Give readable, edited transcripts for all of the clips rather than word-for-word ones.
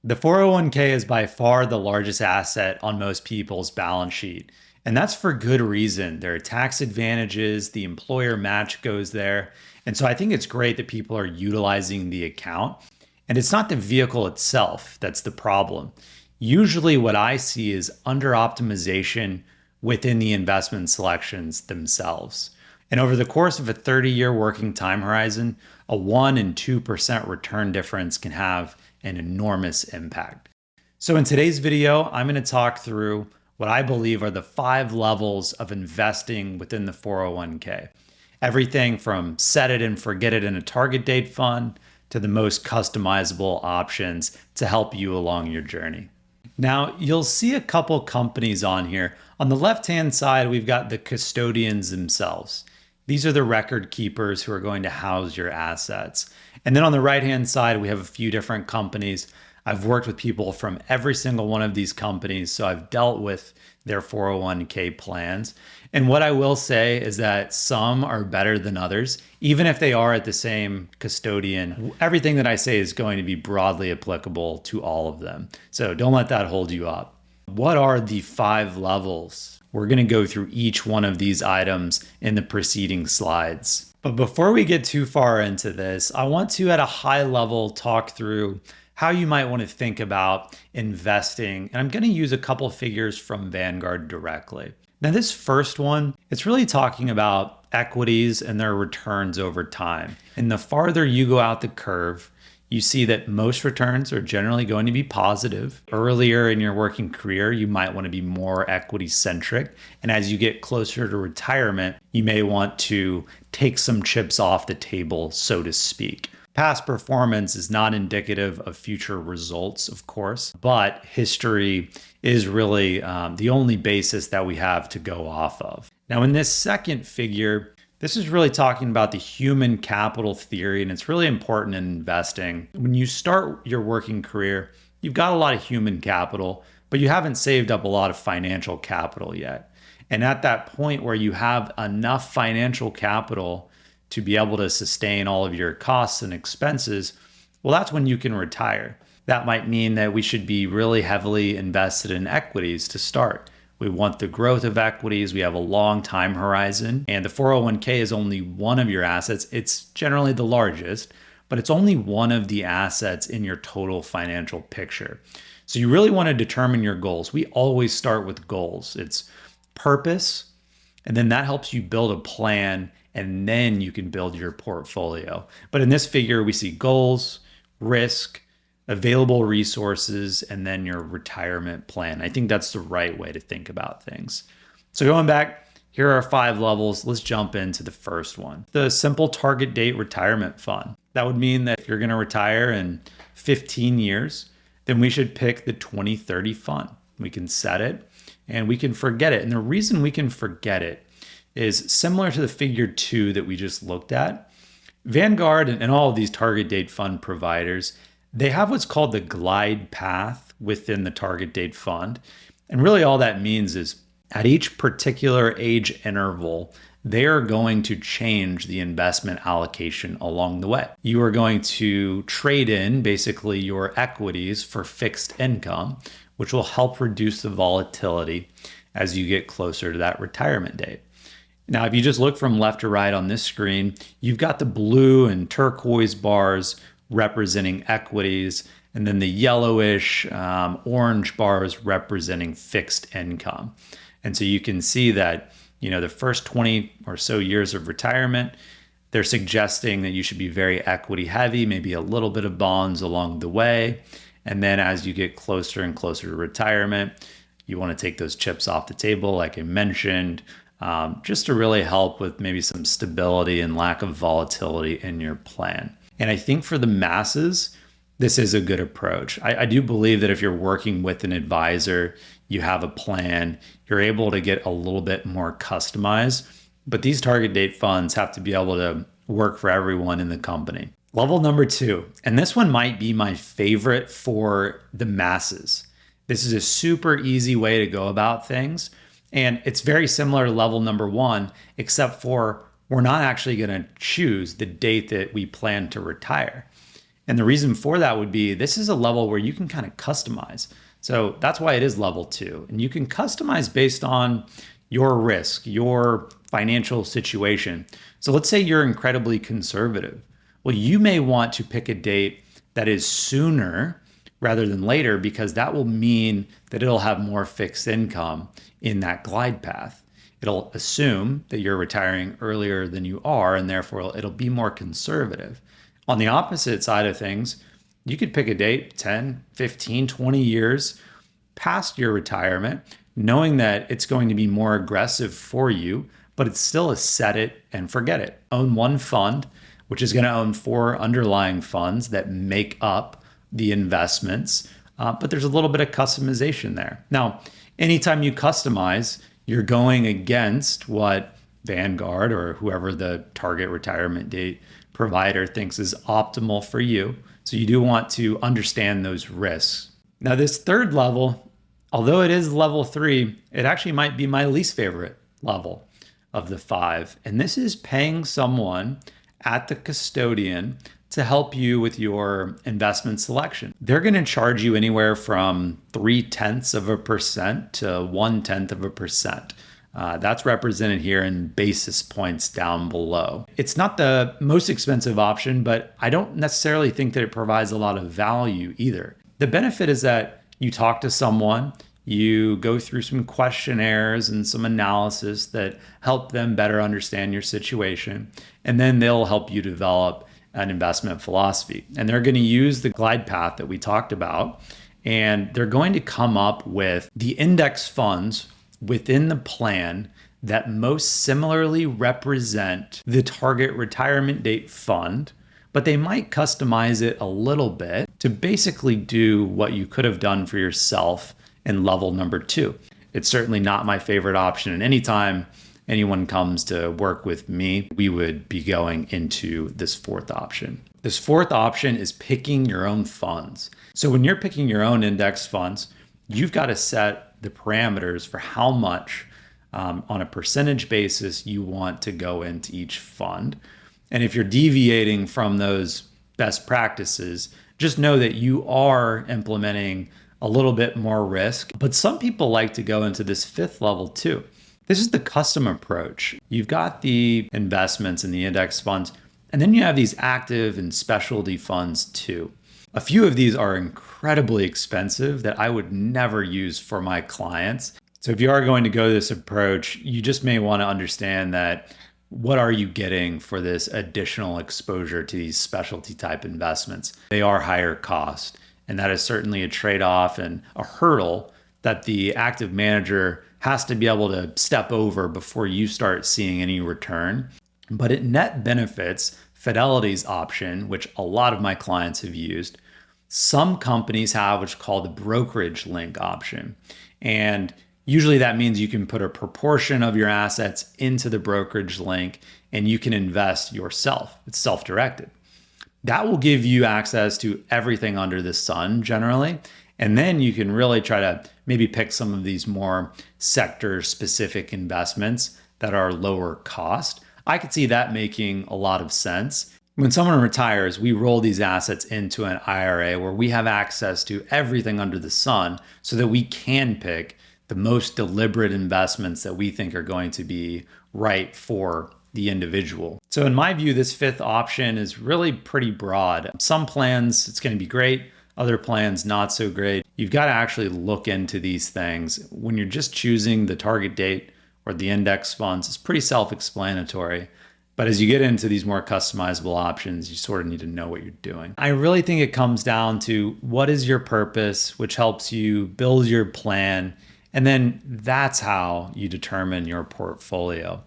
The 401k is by far the largest asset on most people's balance sheet. And that's for good reason. There are tax advantages, the employer match goes there. And so I think it's great that people are utilizing the account. And it's not the vehicle itself that's the problem. Usually, what I see is under optimization within the investment selections themselves. And over the course of a 30-year working time horizon, a 1 and 2% return difference can have an enormous impact. So in today's video, I'm going to talk through what I believe are the 5 levels of investing within the 401k. Everything from set it and forget it in a target date fund to the most customizable options to help you along your journey. Now, you'll see a couple companies on here. On the left-hand side, we've got the custodians themselves. These are the record keepers who are going to house your assets. And then on the right-hand side, we have a few different companies. I've worked with people from every single one of these companies, so I've dealt with their 401k plans. And what I will say is that some are better than others, even if they are at the same custodian. Everything that I say is going to be broadly applicable to all of them. So don't let that hold you up. What are the 5 levels? We're going to go through each one of these items in the preceding slides. But before we get too far into this, I want to, at a high level, talk through how you might want to think about investing. And I'm going to use a couple figures from Vanguard directly. Now, this first one, it's really talking about equities and their returns over time. And the farther you go out the curve, you see that most returns are generally going to be positive. Earlier in your working career, you might want to be more equity centric. And as you get closer to retirement, you may want to take some chips off the table, so to speak. Past performance is not indicative of future results, of course, but history is really the only basis that we have to go off of. Now, in this second figure, this is really talking about the human capital theory, and it's really important in investing. When you start your working career, you've got a lot of human capital, but you haven't saved up a lot of financial capital yet. And at that point where you have enough financial capital to be able to sustain all of your costs and expenses, well, that's when you can retire. That might mean that we should be really heavily invested in equities to start. We want the growth of equities. We have a long time horizon, and the 401k is only one of your assets. It's generally the largest, but it's only one of the assets in your total financial picture. So you really want to determine your goals. We always start with goals. It's purpose, and then that helps you build a plan, and then you can build your portfolio. But in this figure, we see goals, risk, available resources, and then your retirement plan. I think that's the right way to think about things. So going back, here are 5 levels. Let's jump into the first one. The simple target date retirement fund. That would mean that if you're going to retire in 15 years, then we should pick the 2030 fund. We can set it and we can forget it. And the reason we can forget it is similar to the figure 2 that we just looked at. Vanguard and all of these target date fund providers, they have what's called the glide path within the target date fund. And really all that means is at each particular age interval, they are going to change the investment allocation along the way. You are going to trade in basically your equities for fixed income, which will help reduce the volatility as you get closer to that retirement date. Now, if you just look from left to right on this screen, you've got the blue and turquoise bars representing equities, and then the yellowish orange bars representing fixed income. And so you can see that, the first 20 or so years of retirement, they're suggesting that you should be very equity heavy, maybe a little bit of bonds along the way. And then as you get closer and closer to retirement, you want to take those chips off the table, like I mentioned, just to really help with maybe some stability and lack of volatility in your plan. And I think for the masses, this is a good approach. I do believe that if you're working with an advisor, you have a plan, you're able to get a little bit more customized. But these target date funds have to be able to work for everyone in the company. Level number 2, and this one might be my favorite for the masses. This is a super easy way to go about things. And it's very similar to level number 1, except for we're not actually going to choose the date that we plan to retire. And the reason for that would be this is a level where you can kind of customize. So that's why it is level 2. And you can customize based on your risk, your financial situation. So let's say you're incredibly conservative. Well, you may want to pick a date that is sooner rather than later, because that will mean that it'll have more fixed income in that glide path. It'll assume that you're retiring earlier than you are, and therefore it'll be more conservative. On the opposite side of things, you could pick a date 10, 15, 20 years past your retirement, knowing that it's going to be more aggressive for you, but it's still a set it and forget it. Own one fund, which is going to own 4 underlying funds that make up the investments, but there's a little bit of customization there. Now, anytime you customize, you're going against what Vanguard or whoever the target retirement date provider thinks is optimal for you. So you do want to understand those risks. Now, this third level, although it is level 3, it actually might be my least favorite level of the 5. And this is paying someone at the custodian to help you with your investment selection. They're going to charge you anywhere from 0.3% to 0.1%. That's represented here in basis points down below. It's not the most expensive option, but I don't necessarily think that it provides a lot of value either. The benefit is that you talk to someone, you go through some questionnaires and some analysis that help them better understand your situation, and then they'll help you develop an investment philosophy. And they're going to use the glide path that we talked about, and they're going to come up with the index funds within the plan that most similarly represent the target retirement date fund, but they might customize it a little bit to basically do what you could have done for yourself in level number 2. It's certainly not my favorite option. And anytime anyone comes to work with me, we would be going into this 4th option. This 4th option is picking your own funds. So when you're picking your own index funds, you've got to set the parameters for how much on a percentage basis you want to go into each fund. And if you're deviating from those best practices, just know that you are implementing a little bit more risk. But some people like to go into this 5th level too. This is the custom approach. You've got the investments in the index funds, and then you have these active and specialty funds too. A few of these are incredibly expensive that I would never use for my clients. So if you are going to go this approach, you just may want to understand that what are you getting for this additional exposure to these specialty type investments? They are higher cost, and that is certainly a trade-off and a hurdle that the active manager has to be able to step over before you start seeing any return. But it net benefits Fidelity's option, which a lot of my clients have used. Some companies have what's called the brokerage link option. And usually that means you can put a proportion of your assets into the brokerage link and you can invest yourself. It's self-directed. That will give you access to everything under the sun generally. And then you can really try to maybe pick some of these more sector specific investments that are lower cost. I could see that making a lot of sense. When someone retires, we roll these assets into an IRA where we have access to everything under the sun so that we can pick the most deliberate investments that we think are going to be right for the individual. So in my view, this 5th option is really pretty broad. Some plans, it's going to be great. Other plans, not so great. You've got to actually look into these things. When you're just choosing the target date or the index funds, it's pretty self-explanatory. But as you get into these more customizable options, you sort of need to know what you're doing. I really think it comes down to what is your purpose, which helps you build your plan. And then that's how you determine your portfolio.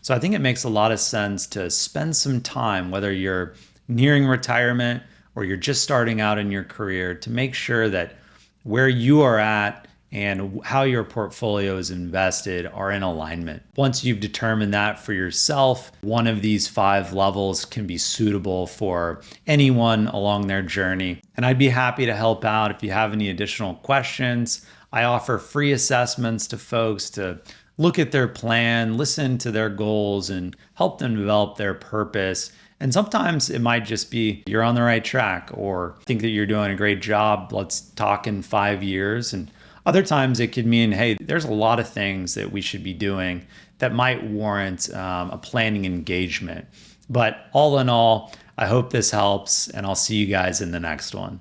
So I think it makes a lot of sense to spend some time, whether you're nearing retirement or you're just starting out in your career, to make sure that where you are at and how your portfolio is invested are in alignment. Once you've determined that for yourself, one of these 5 levels can be suitable for anyone along their journey. And I'd be happy to help out if you have any additional questions. I offer free assessments to folks to look at their plan, listen to their goals, and help them develop their purpose. And sometimes it might just be you're on the right track or think that you're doing a great job. Let's talk in 5 years. And other times it could mean, hey, there's a lot of things that we should be doing that might warrant a planning engagement. But all in all, I hope this helps, and I'll see you guys in the next one.